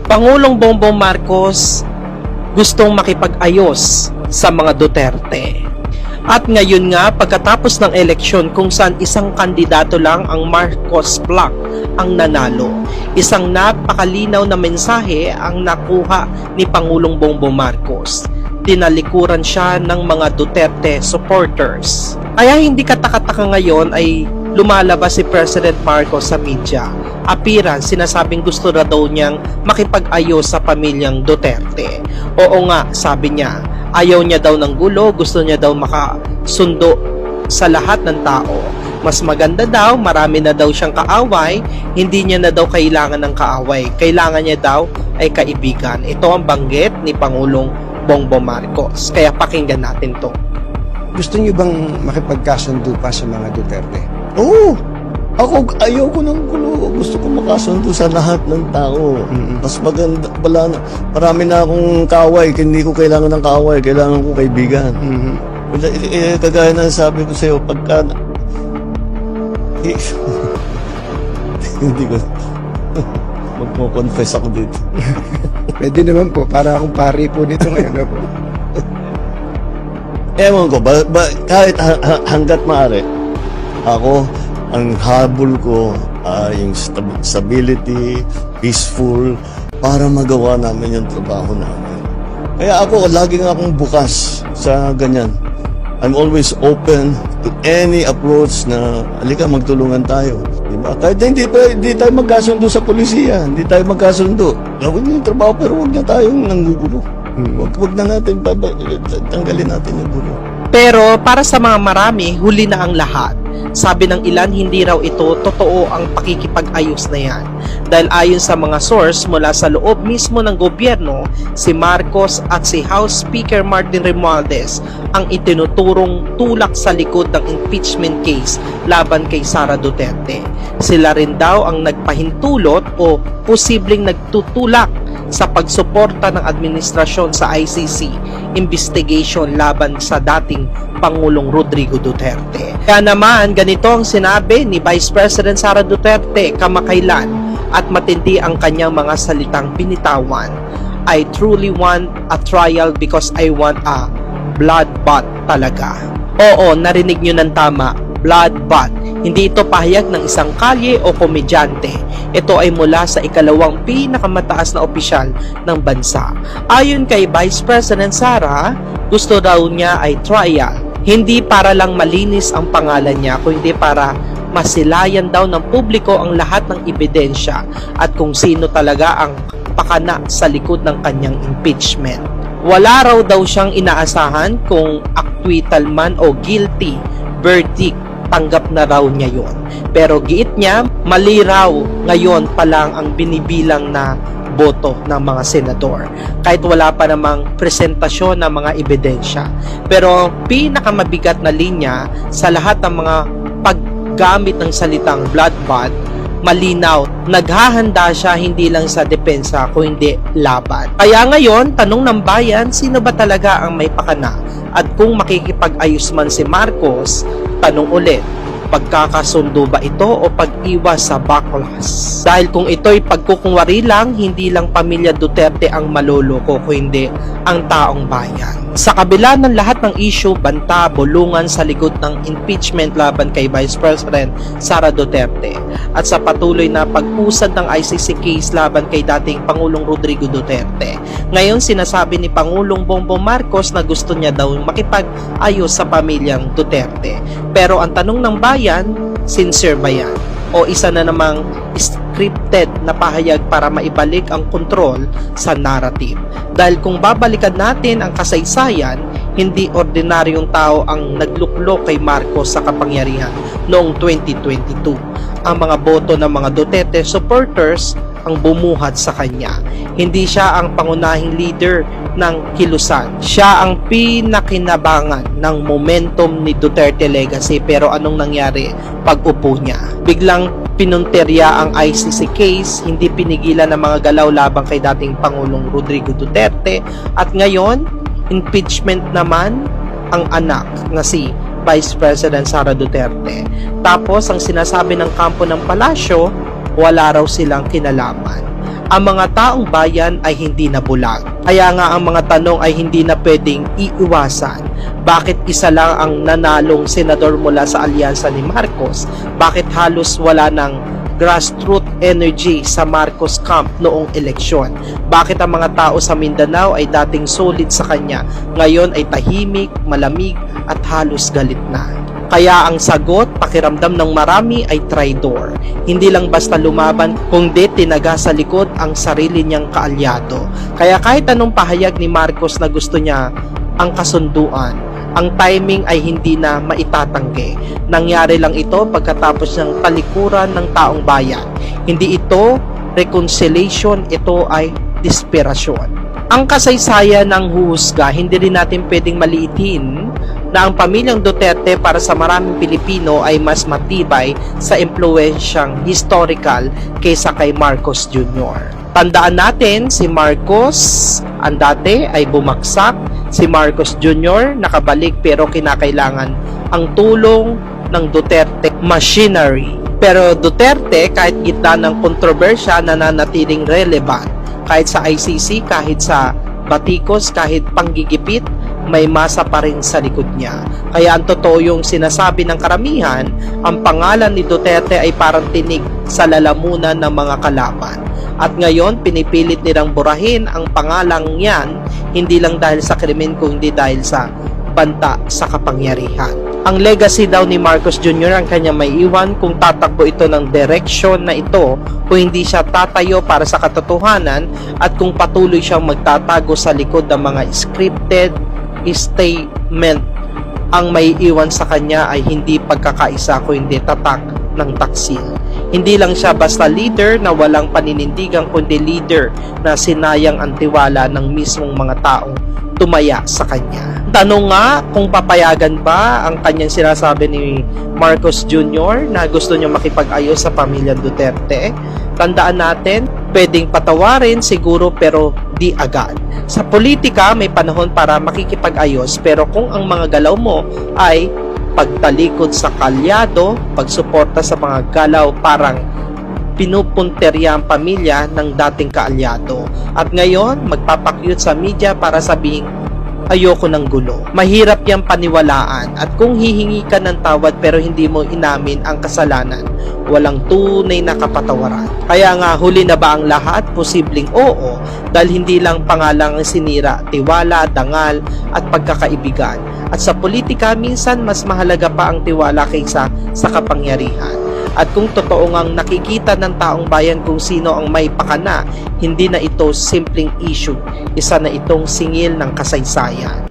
Pangulong Bongbong Marcos gustong makipag-ayos sa mga Duterte. At ngayon nga, pagkatapos ng eleksyon kung saan isang kandidato lang ang Marcos Block ang nanalo, isang napakalinaw na mensahe ang nakuha ni Pangulong Bongbong Marcos. Tinalikuran siya ng mga Duterte supporters. Kaya hindi katakataka ngayon ay lumalabas si President Marcos sa media. Appearance, sinasabing gusto na daw niyang makipag-ayos sa pamilyang Duterte. Oo nga, sabi niya, ayaw niya daw ng gulo, gusto niya daw makasundo sa lahat ng tao. Mas maganda daw, marami na daw siyang kaaway, hindi niya na daw kailangan ng kaaway. Kailangan niya daw ay kaibigan. Ito ang banggit ni Pangulong Bongbong Marcos. Kaya pakinggan natin to. Gusto niyo bang makipagkasundo pa sa mga Duterte? Oo! Ako, ayoko ng gulo. Gusto ko makasundo sa lahat ng tao. Mas maganda, marami na akong kaaway. Hindi ko kailangan ng kaaway. Kailangan ko kaibigan. Kagaya na sabi ko sa'yo, pagka... hindi ko... Magpo-confess ako dito. Pwede naman po, para akong pari po dito ngayon. Po. Ewan ko, kahit hanggat maaari, ako, ang habol ko yung stability, peaceful, para magawa namin yung trabaho namin. Kaya ako, laging akong bukas sa ganyan. I'm always open to any approach na, halika, magtulungan tayo. Diba? Kahit hindi tayo magkasundo sa polisiya, hindi tayo magkasundo. Gawin niyo yung trabaho, pero huwag na tayong nanggugulo. Huwag na natin, tanggalin natin yung gulo. Pero para sa mga marami, huli na ang lahat. Sabi ng ilan, hindi raw ito totoo ang pakikipag-ayos na yan. Dahil ayon sa mga source mula sa loob mismo ng gobyerno, si Marcos at si House Speaker Martin Romualdez ang itinuturong tulak sa likod ng impeachment case laban kay Sara Duterte. Sila rin daw ang nagpahintulot o posibleng nagtutulak sa pagsuporta ng administrasyon sa ICC investigation laban sa dating Pangulong Rodrigo Duterte. Kaya naman, ganito ang sinabi ni Vice President Sara Duterte kamakailan at matindi ang kanyang mga salitang binitawan. I truly want a trial because I want a bloodbath talaga. Oo, narinig nyo ng tama, bloodbath. Hindi ito pahayag ng isang kalye o komedyante. Ito ay mula sa ikalawang pinakamataas na opisyal ng bansa. Ayon kay Vice President Sara, gusto daw niya ay trial. Hindi para lang malinis ang pangalan niya, kundi para masilayan daw ng publiko ang lahat ng ebidensya at kung sino talaga ang pakana sa likod ng kanyang impeachment. Wala raw daw siyang inaasahan kung acquittal man o guilty verdict, tanggap na raw niya yon. Pero giit niya, mali raw ngayon pa lang ang binibilang na boto ng mga senador kahit wala pa namang presentasyon ng mga ebidensya. Pero pinakamabigat na linya sa lahat ng mga paggamit ng salitang bloodbath, malinaw, naghahanda siya hindi lang sa depensa kundi laban. Kaya ngayon, tanong ng bayan, sino ba talaga ang may pakana? At kung makikipag-ayos man si Marcos, tanong ulit, pagkakasundo ba ito o pag-iwas sa backlash? Dahil kung ito'y pagkukunwari lang, hindi lang pamilya Duterte ang maloloko, kundi ang taong bayan. Sa kabila ng lahat ng issue, banta, bulungan sa likod ng impeachment laban kay Vice President Sara Duterte at sa patuloy na pag-usad ng ICC case laban kay dating Pangulong Rodrigo Duterte. Ngayon sinasabi ni Pangulong Bongbong Marcos na gusto niya daw makipag-ayos sa pamilyang Duterte. Pero ang tanong ng bayan, sincere ba yan? O isa na namang scripted na pahayag para maibalik ang kontrol sa narrative? Dahil kung babalikan natin ang kasaysayan, hindi ordinaryong tao ang nagluklok kay Marcos sa kapangyarihan noong 2022. Ang mga boto ng mga Duterte supporters ang bumuhat sa kanya. Hindi siya ang pangunahing leader ng kilusan. Siya ang pinakinabangan ng momentum ni Duterte legacy. Pero anong nangyari pag upo niya? Biglang pinunterya ang ICC case, hindi pinigilan ng mga galaw labang kay dating Pangulong Rodrigo Duterte. At ngayon, impeachment naman ang anak na si Vice President Sara Duterte. Tapos ang sinasabi ng kampo ng palasyo, wala raw silang kinalaman. ang mga taong bayan ay hindi nabulag. Kaya nga ang mga tanong ay hindi na pwedeng iiwasan. Bakit isa lang ang nanalong senador mula sa alyansa ni Marcos? Bakit halos wala ng grassroots energy sa Marcos camp noong eleksyon? Bakit ang mga tao sa Mindanao ay dating solid sa kanya, ngayon ay tahimik, malamig at halos galit na? Kaya ang sagot, pakiramdam ng marami ay traidor. Hindi lang basta lumaban, kundi tinaga sa likod ang sarili niyang kaalyado. Kaya kahit anong pahayag ni Marcos na gusto niya ang kasunduan, ang timing ay hindi na maitatanggi. Nangyari lang ito pagkatapos ng talikuran ng taong bayan. Hindi ito reconciliation, ito ay desperasyon. Ang kasaysayan ng huhusga, hindi rin natin pwedeng maliitin na ang pamilyang Duterte para sa maraming Pilipino ay mas matibay sa impluensyang historical kaysa kay Marcos Jr. Tandaan natin, si Marcos ang dati ay bumagsak, si Marcos Jr. nakabalik pero kinakailangan ang tulong ng Duterte machinery. Pero Duterte, kahit gitna ng kontrobersya, nananatiling relevant. Kahit sa ICC, kahit sa batikos, kahit panggigipit, may masa pa rin sa likod niya. Kaya ang totoo yung sinasabi ng karamihan, ang pangalan ni Duterte ay parang tinig sa lalamunan ng mga kalaban. At ngayon, pinipilit nilang burahin ang pangalang yan, hindi lang dahil sa krimen, kundi dahil sa banta sa kapangyarihan. Ang legacy daw ni Marcos Jr. ang kanya may iwan kung tatakbo ito ng direksyon na ito, kung hindi siya tatayo para sa katotohanan at kung patuloy siyang magtatago sa likod ng mga scripted statement. Ang may iwan sa kanya ay hindi pagkakaisa kundi tatak ng taksil. Hindi lang siya basta leader na walang paninindigan kundi leader na sinayang ang tiwala ng mismong mga taong tumaya sa kanya. Tanong nga kung papayagan ba ang kanyang sinasabi ni Marcos Jr. na gusto niya makipag-ayos sa pamilyang Duterte. Tandaan natin, pwedeng patawarin siguro pero di agad. Sa politika, may panahon para makikipag-ayos pero kung ang mga galaw mo ay pagtalikod sa kalyado, pagsuporta sa mga galaw parang pinupunterya ang pamilya ng dating kaalyado. At ngayon, magpapakyut sa media para sabihin, ayoko ng gulo. Mahirap yang paniwalaan at kung hihingi ka ng tawad pero hindi mo inamin ang kasalanan, walang tunay na kapatawaran. Kaya nga huli na ba ang lahat? Posibleng oo, dahil hindi lang pangalang sinira, tiwala, dangal at pagkakaibigan. At sa politika minsan mas mahalaga pa ang tiwala kaysa sa kapangyarihan. At kung totoo ngang nakikita ng taong bayan kung sino ang may pakana, hindi na ito simpleng issue, isa na itong singil ng kasaysayan.